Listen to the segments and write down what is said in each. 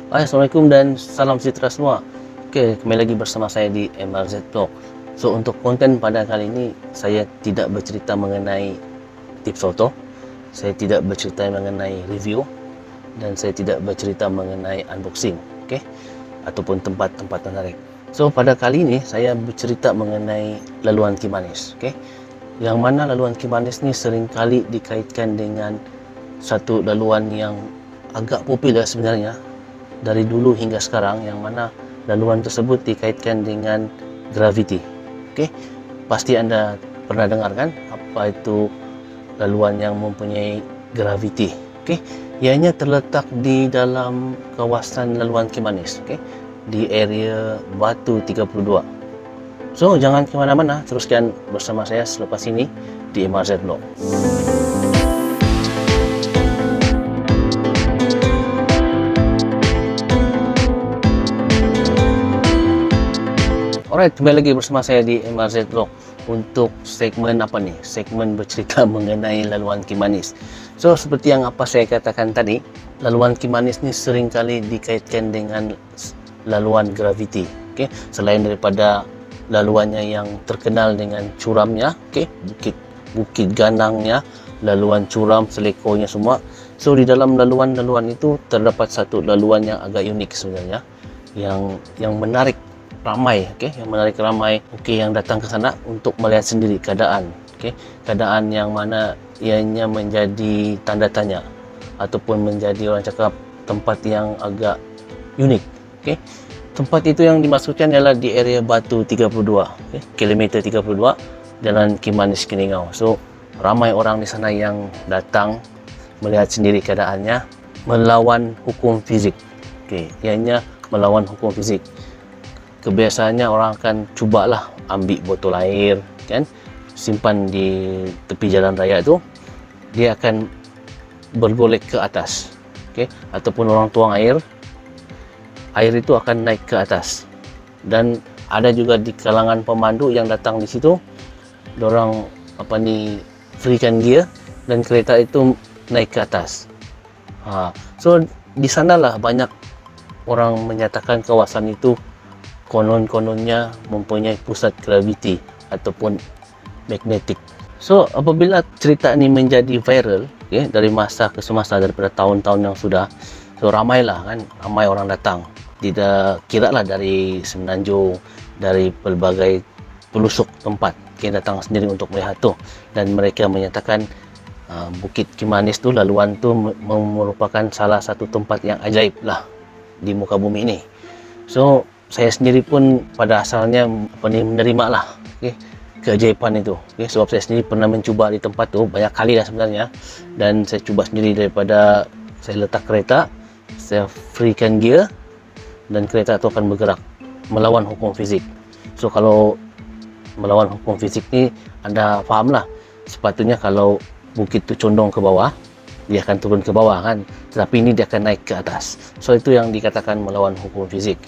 Assalamualaikum dan salam sejahtera semua. Oke, kembali lagi bersama saya di MRZ Vlog. So, untuk konten pada kali ini, saya tidak bercerita mengenai tips foto, saya tidak bercerita mengenai review, dan saya tidak bercerita mengenai unboxing, oke, ataupun tempat-tempat menarik. So, pada kali ini, saya bercerita mengenai laluan Kimanis, oke. Yang mana laluan Kimanis ni seringkali dikaitkan dengan satu laluan yang agak popular sebenarnya dari dulu hingga sekarang, yang mana laluan tersebut dikaitkan dengan graviti. Okey, pasti anda pernah dengar kan apa itu laluan yang mempunyai graviti. Okey, ianya terletak di dalam kawasan laluan Kimanis, okey, di area Batu 32. So, jangan ke mana-mana, teruskan bersama saya selepas ini di MRZ Vlog. Alright, kembali lagi bersama saya di MRZ Vlog untuk segmen apa nih? Segmen bercerita mengenai laluan Kimanis. So, seperti yang apa saya katakan tadi, laluan Kimanis ni seringkali dikaitkan dengan laluan graviti. Okay? Selain daripada laluannya yang terkenal dengan curamnya, okay? Bukit ganangnya, laluan curam, selekornya semua. So, di dalam laluan-laluan itu terdapat satu laluan yang agak unik sebenarnya, yang menarik ramai, okey, yang menarik ramai, okey, yang datang ke sana untuk melihat sendiri keadaan, okey, keadaan yang mana ianya menjadi tanda tanya ataupun menjadi orang cakap tempat yang agak unik, okey. Tempat itu yang dimaksudkan ialah di area Batu 32, okey, kilometer 32, Jalan Kimanis Keningau. So, ramai orang di sana yang datang melihat sendiri keadaannya, melawan hukum fizik. Okey, ianya melawan hukum fizik. Kebiasaannya orang akan cubalah ambil botol air, kan, simpan di tepi jalan raya itu, dia akan bergolek ke atas, okey, ataupun orang tuang air itu akan naik ke atas. Dan ada juga di kalangan pemandu yang datang di situ, dorang freekan gear dan kereta itu naik ke atas. So di sanalah banyak orang menyatakan kawasan itu konon-kononnya mempunyai pusat graviti ataupun magnetik. So, apabila cerita ini menjadi viral, okay, dari masa ke semasa, daripada tahun-tahun yang sudah, so ramailah kan, ramai orang datang. Tidak kira lah dari Semenanjung, dari pelbagai pelosok tempat, okay, datang sendiri untuk melihat tu. Dan mereka menyatakan Bukit Kimanis tu, laluan tu merupakan salah satu tempat yang ajaib lah di muka bumi ini. So, saya sendiri pun pada asalnya menerima lah, okay, keajaiban itu, okay, sebab saya sendiri pernah mencuba di tempat tu banyak kali lah sebenarnya. Dan saya cuba sendiri, daripada saya letak kereta, saya freekan gear, dan kereta itu akan bergerak melawan hukum fizik. So, kalau melawan hukum fizik ni, anda faham lah, sepatutnya kalau bukit tu condong ke bawah, dia akan turun ke bawah kan, tetapi ini dia akan naik ke atas. So, itu yang dikatakan melawan hukum fizik,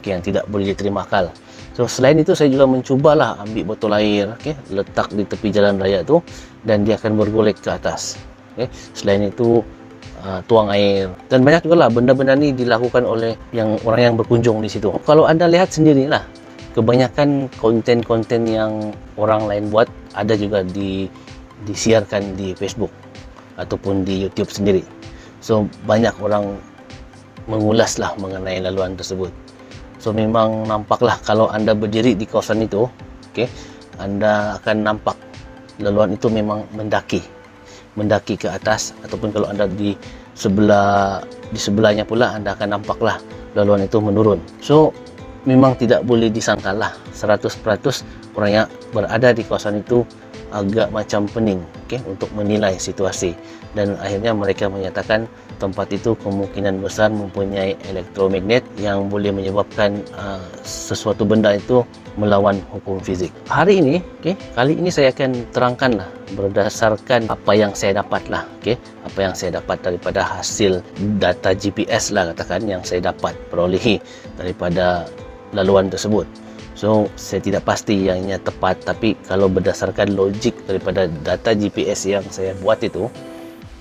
okay, yang tidak boleh diterima akal. So, selain itu saya juga mencubalah ambil botol air, okay, letak di tepi jalan raya tu, dan dia akan bergolek ke atas, okay. Selain itu tuang air, dan banyak juga lah benda-benda ni dilakukan oleh orang yang berkunjung di situ. Kalau anda lihat sendirilah, kebanyakan konten-konten yang orang lain buat ada juga disiarkan di Facebook ataupun di YouTube sendiri. So, banyak orang mengulaslah mengenai laluan tersebut. So, memang nampaklah kalau anda berdiri di kawasan itu, okay, anda akan nampak laluan itu memang mendaki ke atas, ataupun kalau anda di sebelahnya pula, anda akan nampaklah laluan itu menurun. So, memang tidak boleh disangkalah 100% orang yang berada di kawasan itu agak macam pening, okay, untuk menilai situasi. Dan akhirnya mereka menyatakan tempat itu kemungkinan besar mempunyai elektromagnet yang boleh menyebabkan sesuatu benda itu melawan hukum fizik. Hari ini, okay, kali ini saya akan terangkanlah berdasarkan apa yang saya dapat lah, okay, apa yang saya dapat daripada hasil data GPS lah katakan, yang saya dapat perolehi daripada laluan tersebut. So, saya tidak pasti ianya tepat, tapi kalau berdasarkan logik daripada data GPS yang saya buat itu,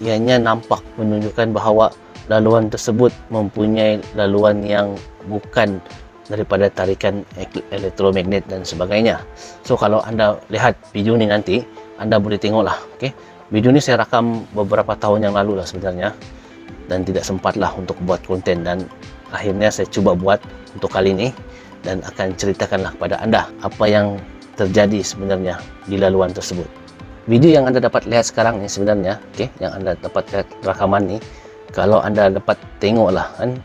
ianya nampak menunjukkan bahawa laluan tersebut mempunyai laluan yang bukan daripada tarikan elektromagnet dan sebagainya. So kalau anda lihat video ni nanti, anda boleh tengoklah. Okay? Video ni saya rakam beberapa tahun yang lalu lah sebenarnya, dan tidak sempatlah untuk buat konten, dan akhirnya saya cuba buat untuk kali ini dan akan ceritakanlah kepada anda apa yang terjadi sebenarnya di laluan tersebut. Video yang anda dapat lihat sekarang ni sebenarnya, okay, yang anda dapat lihat rakaman ni, kalau anda dapat tengoklah kan,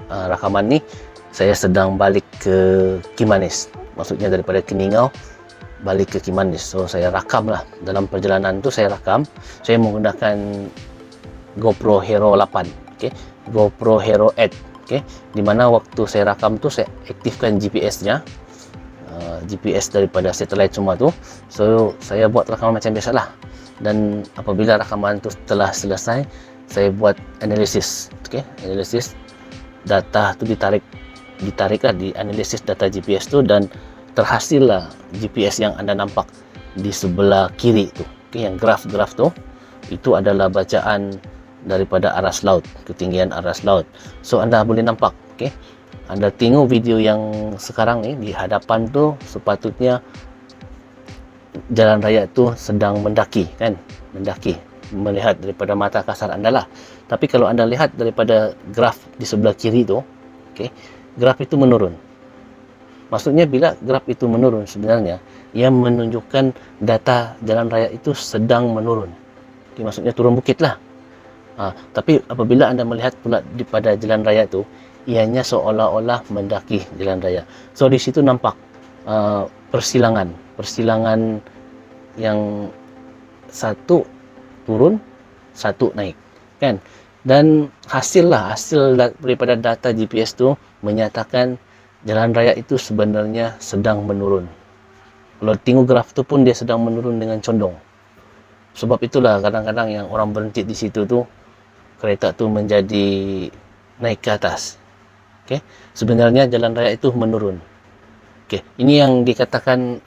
rakaman ni saya sedang balik ke Kimanis, maksudnya daripada Keningau balik ke Kimanis. So saya rakam lah, dalam perjalanan tu saya rakam, saya menggunakan GoPro Hero 8, okay? GoPro Hero 8, okay? Dimana waktu saya rakam tu saya aktifkan GPS nya, GPS daripada satelit semua tu. So saya buat rakaman macam biasalah, dan apabila rakaman tu telah selesai, saya buat analisis, okay? Analisis data tu ditariklah, dianalisis data GPS tu, dan terhasillah GPS yang anda nampak di sebelah kiri tu, okay? Yang graf tu itu adalah bacaan daripada aras laut, ketinggian aras laut. So anda boleh nampak, okay? Anda tengok video yang sekarang ni, di hadapan tu sepatutnya jalan raya tu sedang mendaki kan, mendaki, melihat daripada mata kasar anda lah. Tapi kalau anda lihat daripada graf di sebelah kiri tu, okay, graf itu menurun. Maksudnya bila graf itu menurun, sebenarnya ia menunjukkan data jalan raya itu sedang menurun. Okay, maksudnya turun bukit lah. Tapi apabila anda melihat pula pada jalan raya itu, ianya seolah-olah mendaki jalan raya. So di situ nampak persilangan yang satu turun, satu naik, kan? Dan hasil daripada data GPS itu menyatakan jalan raya itu sebenarnya sedang menurun. Kalau tengok graf tu pun dia sedang menurun dengan condong. Sebab itulah kadang-kadang yang orang berhenti di situ tu, kereta tu menjadi naik ke atas. Okay? Sebenarnya jalan raya itu menurun. Okay. Ini yang dikatakan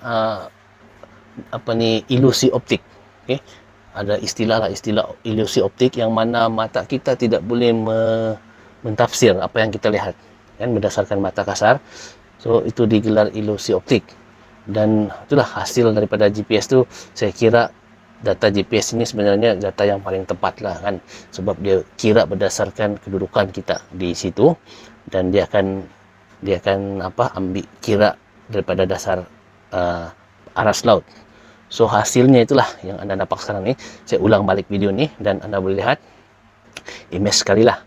ilusi optik. Okay? Ada istilah ilusi optik, yang mana mata kita tidak boleh mentafsir apa yang kita lihat, kan, berdasarkan mata kasar. So itu digelar ilusi optik, dan itulah hasil daripada GPS tu. Saya kira data GPS ini sebenarnya data yang paling tepat lah, kan, sebab dia kira berdasarkan kedudukan kita di situ, dan dia akan ambil kira daripada dasar aras laut. So hasilnya itulah yang anda nampak sekarang ni. Saya ulang balik video ni dan anda boleh lihat image sekali lah.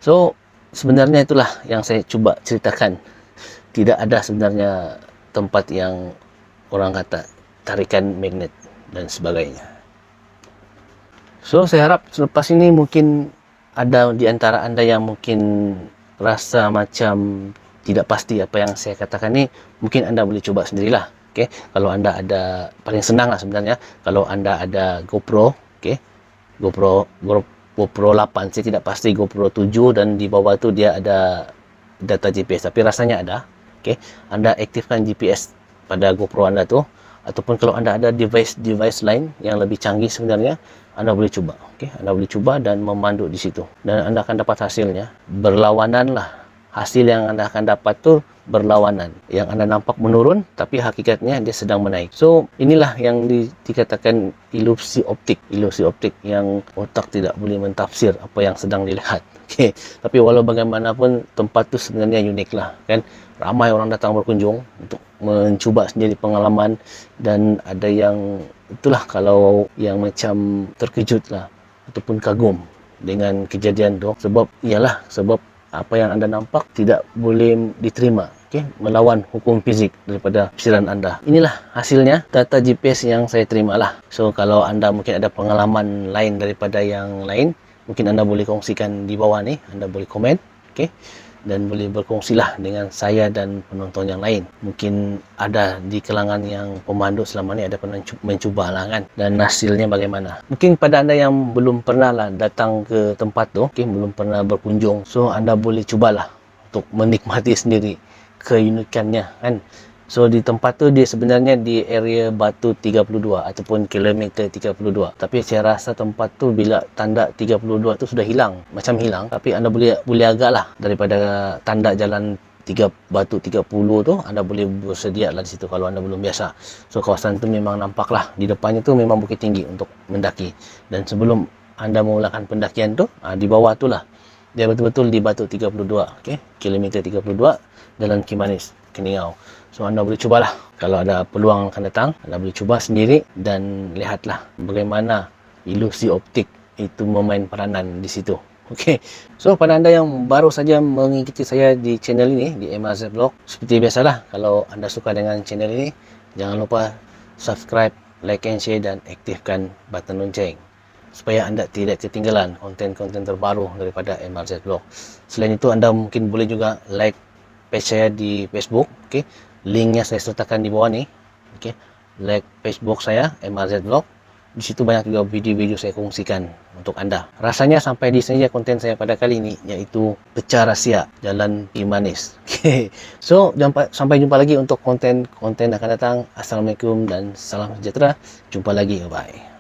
So sebenarnya itulah yang saya cuba ceritakan. Tidak ada sebenarnya tempat yang orang kata tarikan magnet dan sebagainya. So saya harap selepas ini mungkin ada di antara anda yang mungkin rasa macam tidak pasti apa yang saya katakan ni, mungkin anda boleh cuba sendirilah. Okay? Kalau anda ada, paling senang lah sebenarnya kalau anda ada GoPro, okay? GoPro 8, saya tidak pasti GoPro 7, dan di bawah tu dia ada data GPS, tapi rasanya ada. Okay? Anda aktifkan GPS pada GoPro anda tu, ataupun kalau anda ada device lain yang lebih canggih sebenarnya, anda boleh cuba. Okay? Anda boleh cuba dan memandu di situ, dan anda akan dapat hasilnya berlawanan lah. Hasil yang anda akan dapat tu berlawanan. Yang anda nampak menurun, tapi hakikatnya dia sedang menaik. So inilah yang dikatakan ilusi optik. Ilusi optik yang otak tidak boleh mentafsir apa yang sedang dilihat. Okay. Tapi walau bagaimanapun, tempat tu sebenarnya unik lah, kan. Ramai orang datang berkunjung untuk mencuba sendiri pengalaman, dan ada yang itulah, kalau yang macam terkejut lah ataupun kagum dengan kejadian tu, sebab apa yang anda nampak tidak boleh diterima, okay? Melawan hukum fizik daripada pikiran anda. Inilah hasilnya data GPS yang saya terima lah. So kalau anda mungkin ada pengalaman lain daripada yang lain, mungkin anda boleh kongsikan di bawah ni, anda boleh komen, okay? Dan boleh berkongsilah dengan saya dan penonton yang lain. Mungkin ada di kalangan yang pemandu selama ni ada pernah mencuba lah, kan, dan hasilnya bagaimana. Mungkin pada anda yang belum pernah lah datang ke tempat tu, okay, belum pernah berkunjung, so anda boleh cubalah untuk menikmati sendiri keunikannya, kan. So di tempat tu dia sebenarnya di area Batu 32 ataupun kilometer 32. Tapi saya rasa tempat tu bila tanda 32 tu sudah hilang, macam hilang. Tapi anda boleh agak lah daripada tanda jalan Batu 30 tu, anda boleh bersedia lah di situ kalau anda belum biasa. So kawasan tu memang nampak lah, di depannya tu memang bukit tinggi untuk mendaki. Dan sebelum anda memulakan pendakian tu, di bawah tu lah, dia betul-betul di Batu 32, okay? Kilometer 32, Jalan Kimanis, Keningau. So anda boleh cubalah, kalau ada peluang akan datang, anda boleh cuba sendiri dan lihatlah bagaimana ilusi optik itu memain peranan di situ. Okey. So pada anda yang baru saja mengikuti saya di channel ini, di MRZ Vlog, seperti biasalah, kalau anda suka dengan channel ini, jangan lupa subscribe, like and share dan aktifkan button lonceng supaya anda tidak ketinggalan konten-konten terbaru daripada MRZ Vlog. Selain itu, anda mungkin boleh juga like page saya di Facebook, okey. Linknya saya sertakan di bawah ni, okey. Like Facebook saya MRZ Vlog. Di situ banyak juga video-video saya kongsikan untuk anda. Rasanya sampai di sini konten saya pada kali ini, yaitu pecah rahsia Jalan Kimanis. Okay. So sampai jumpa lagi untuk konten akan datang. Assalamualaikum dan salam sejahtera. Jumpa lagi, bye.